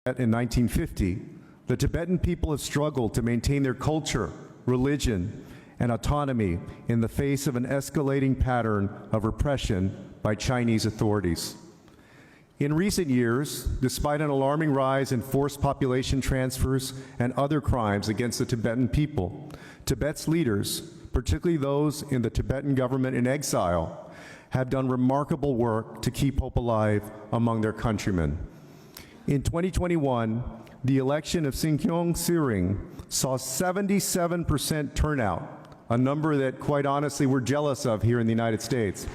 in 1950, the Tibetan people have struggled to maintain their culture, religion, and autonomy in the face of an escalating pattern of repression by Chinese authorities. In recent years, despite an alarming rise in forced population transfers and other crimes against the Tibetan people, Tibet's leaders, particularly those in the Tibetan government in exile, have done remarkable work to keep hope alive among their countrymen. In 2021, the election of SIKYONG saw 77% turnout, a number that, quite honestly, we're jealous of here in the United States.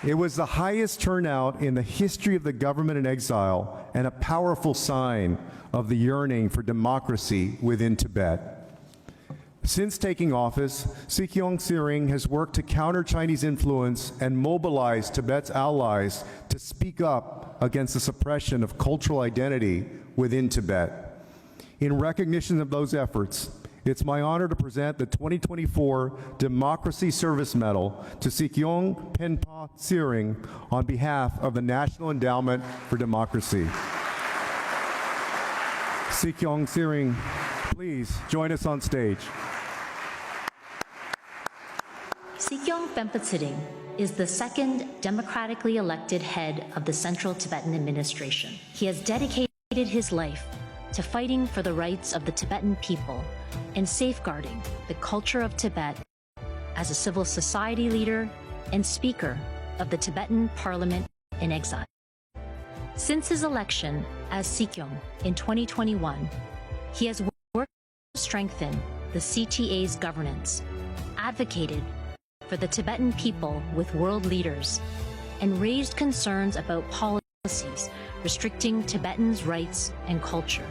It was the highest turnout in the history of the government in exile and a powerful sign of the yearning for democracy within Tibet. Since taking office, SIKYONG has worked to counter Chinese influence and mobilize Tibet's allies to speak up against the suppression of cultural identity within Tibet. In recognition of those efforts, it's my honor to present the 2024 Democracy Service Medal to SIKYONG Penpa Tsering on behalf of the National Endowment for Democracy. SIKYONG Tsering, please join us on stage. SIKYONG Penpa Tsering is the second democratically elected head of the Central Tibetan Administration. He has dedicated his life to fighting for the rights of the Tibetan people and safeguarding the culture of Tibet as a civil society leader and speaker of the Tibetan parliament in exile. Since his election as SIKYONG in 2021, he has worked to strengthen the CTA's governance, advocated for the Tibetan people with world leaders, and raised concerns about policies restricting Tibetans' rights and culture.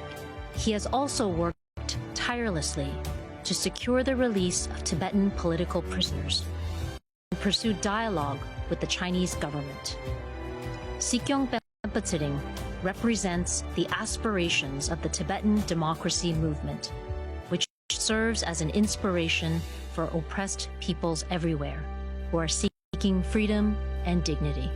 He has also worked tirelessly to secure the release of Tibetan political prisoners and pursue dialogue with the Chinese government. SIKYONG Penpa Tsering represents the aspirations of the Tibetan democracy movement, which serves as an inspiration for oppressed peoples everywhere who are seeking freedom and dignity.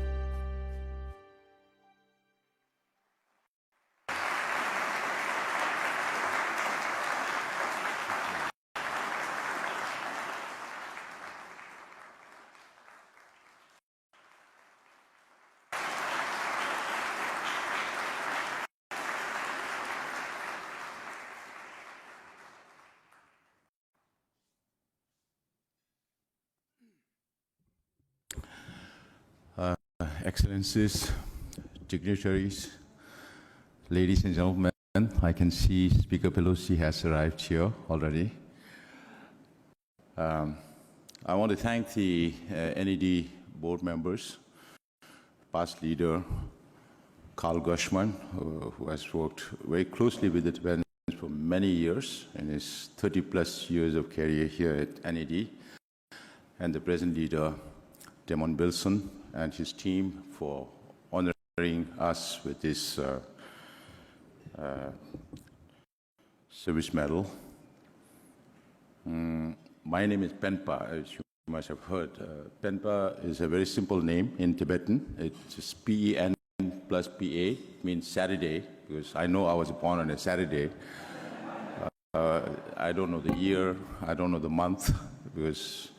Excellencies, dignitaries, ladies and gentlemen, I can see Speaker Pelosi has arrived here already. I want to thank the NED board members, past leader Carl Gushman, who has worked very closely with the Tibetans for many years in his 30+ years of career here at NED, and the present leader, Damon Wilson, and his team for honoring us with this service medal. My name is Penpa, as you must have heard. Penpa is a very simple name in Tibetan. It's just P-E-N plus P-A, means Saturday, because I know I was born on a Saturday. I don't know the year, I don't know the month, because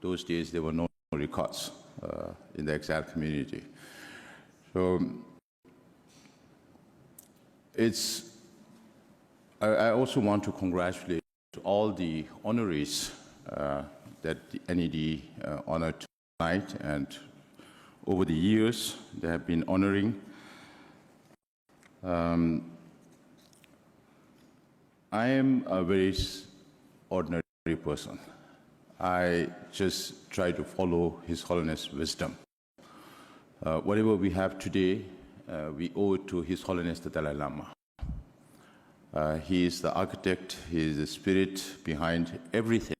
those days there were no records in the exiled community. So I also want to congratulate all the honorees that the NED honored tonight, and over the years they have been honoring. I am a very ordinary person. I just try to follow His Holiness' wisdom. Whatever we have today, we owe it to His Holiness the Dalai Lama. He is the architect, he is the spirit behind everything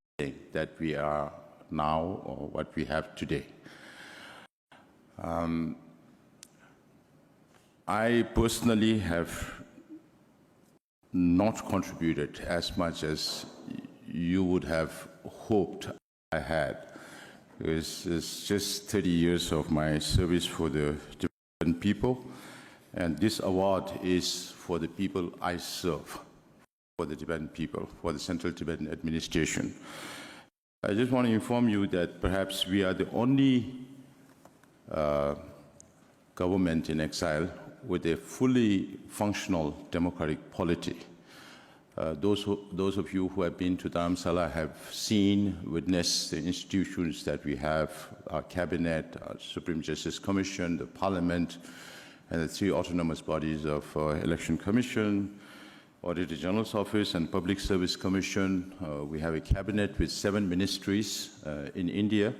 that we are now or what we have today. I personally have not contributed as much as you would have hoped I had. It's just 30 years of my service for the Tibetan people, And this award is for the people I serve, for the Tibetan people, for the Central Tibetan administration. I just want to inform you that perhaps we are the only government in exile with a fully functional democratic polity. Those of you who have been to Dharamsala have seen, witnessed the institutions that we have, our cabinet, our Supreme Justice Commission, the Parliament, and the 3 autonomous bodies of Election Commission, Auditor General's Office, and Public Service Commission. We have a cabinet with 7 ministries in India,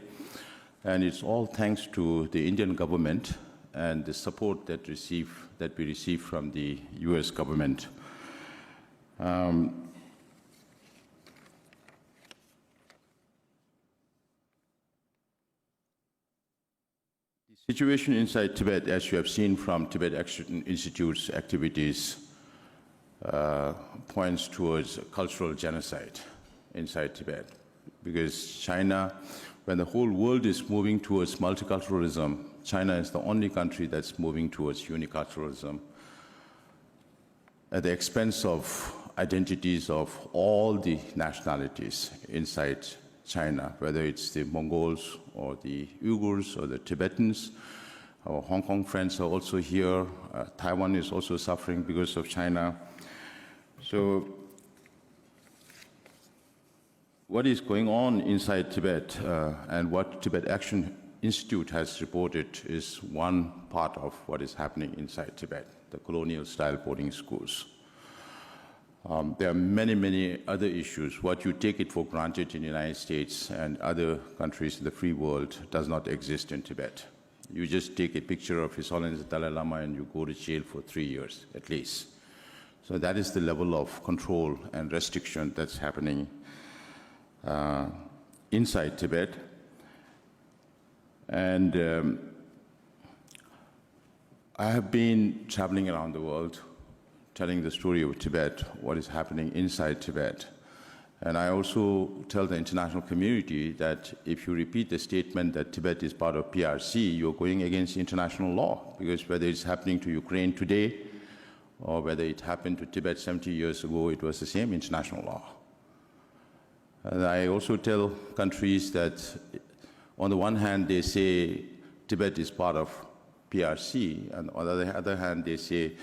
and it's all thanks to the Indian government and the support that we receive from the US government. The situation inside Tibet, as you have seen from Tibet Action Institute's activities, points towards cultural genocide inside Tibet. Because China, when the whole world is moving towards multiculturalism, China is the only country that's moving towards uniculturalism at the expense of identities of all the nationalities inside China, whether it's the Mongols or the Uyghurs or the Tibetans. Our Hong Kong friends are also here. Taiwan is also suffering because of China. So what is going on inside Tibet and what Tibet Action Institute has reported is one part of what is happening inside Tibet, the colonial-style boarding schools. There are many, many other issues. What you take it for granted in the United States and other countries in the free world does not exist in Tibet. You just take a picture of His Holiness Dalai Lama and you go to jail for 3 years at least. So that is the level of control and restriction that's happening inside Tibet. And I have been traveling around the world telling the story of Tibet, what is happening inside Tibet. And I also tell the international community that if you repeat the statement that Tibet is part of PRC, you're going against international law, because whether it's happening to Ukraine today or whether it happened to Tibet 70 years ago, it was the same international law. And I also tell countries that on the one hand, they say Tibet is part of PRC, and on the other hand, they say,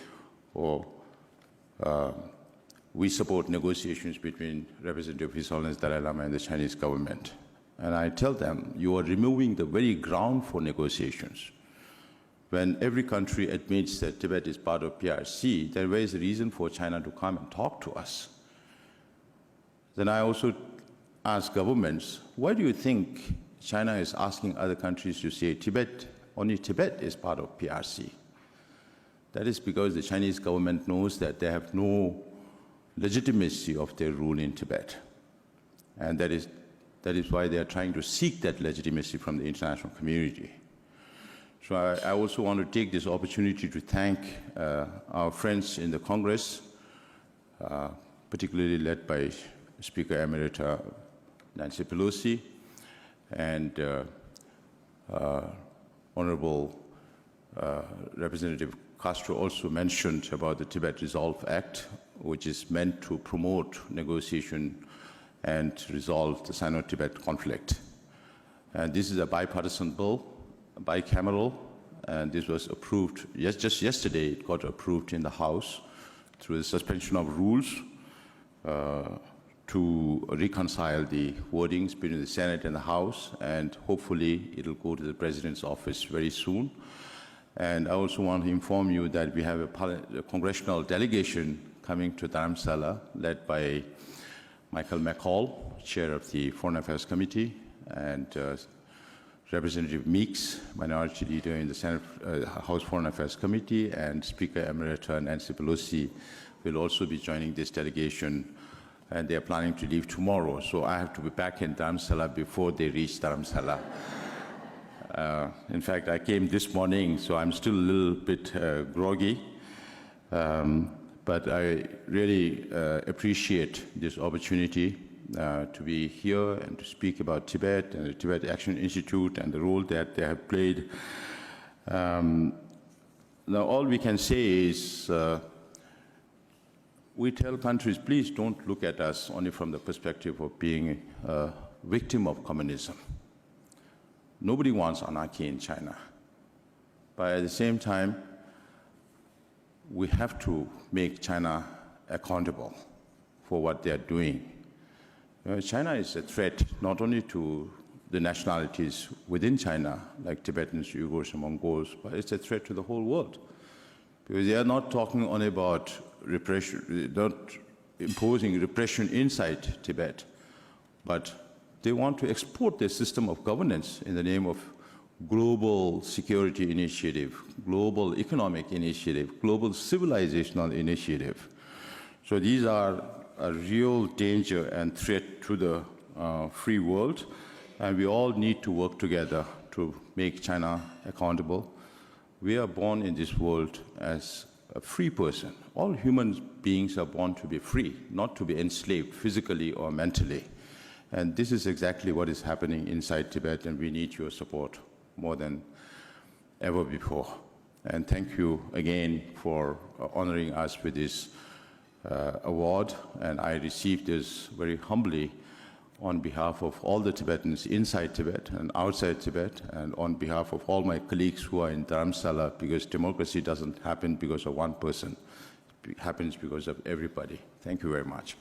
we support negotiations between Representative His Holiness Dalai Lama and the Chinese government. And I tell them, you are removing the very ground for negotiations. When every country admits that Tibet is part of PRC, then where is the reason for China to come and talk to us? Then I also ask governments, why do you think China is asking other countries to say Tibet, only Tibet is part of PRC? That is because the Chinese government knows that they have no legitimacy of their rule in Tibet. And that is why they are trying to seek that legitimacy from the international community. So I also want to take this opportunity to thank our friends in the Congress, particularly led by Speaker Emerita Nancy Pelosi, and Honorable Representative Castro also mentioned about the Tibet Resolve Act, which is meant to promote negotiation and resolve the Sino-Tibet conflict. And this is a bipartisan bill, bicameral, and this was approved, just yesterday it got approved in the House through the suspension of rules to reconcile the wordings between the Senate and the House, and hopefully it'll go to the President's office very soon. And I also want to inform you that we have a congressional delegation coming to Dharamsala, led by Michael McCall, chair of the Foreign Affairs Committee, and Representative Meeks, minority leader in the Senate House Foreign Affairs Committee, and Speaker Emerita Nancy Pelosi will also be joining this delegation, and they are planning to leave tomorrow. So I have to be back in Dharamsala before they reach Dharamsala. In fact, I came this morning, so I'm still a little bit groggy. But I really appreciate this opportunity to be here and to speak about Tibet and the Tibet Action Institute and the role that they have played. Now, all we can say is we tell countries, please don't look at us only from the perspective of being a victim of communism. Nobody wants anarchy in China. But at the same time, we have to make China accountable for what they are doing. China is a threat not only to the nationalities within China, like Tibetans, Uyghurs, and Mongols, but it's a threat to the whole world. Because they are not talking only about repression, not imposing repression inside Tibet, but they want to export their system of governance in the name of global security initiative, global economic initiative, global civilizational initiative. So these are a real danger and threat to the free world, and we all need to work together to make China accountable. We are born in this world as a free person. All human beings are born to be free, not to be enslaved physically or mentally. And this is exactly what is happening inside Tibet, and we need your support more than ever before. And thank you again for honoring us with this award. And I received this very humbly on behalf of all the Tibetans inside Tibet and outside Tibet, and on behalf of all my colleagues who are in Dharamsala, because democracy doesn't happen because of one person. It happens because of everybody. Thank you very much.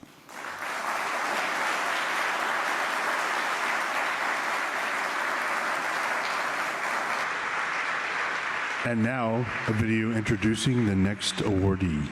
And now, a video introducing the next awardee.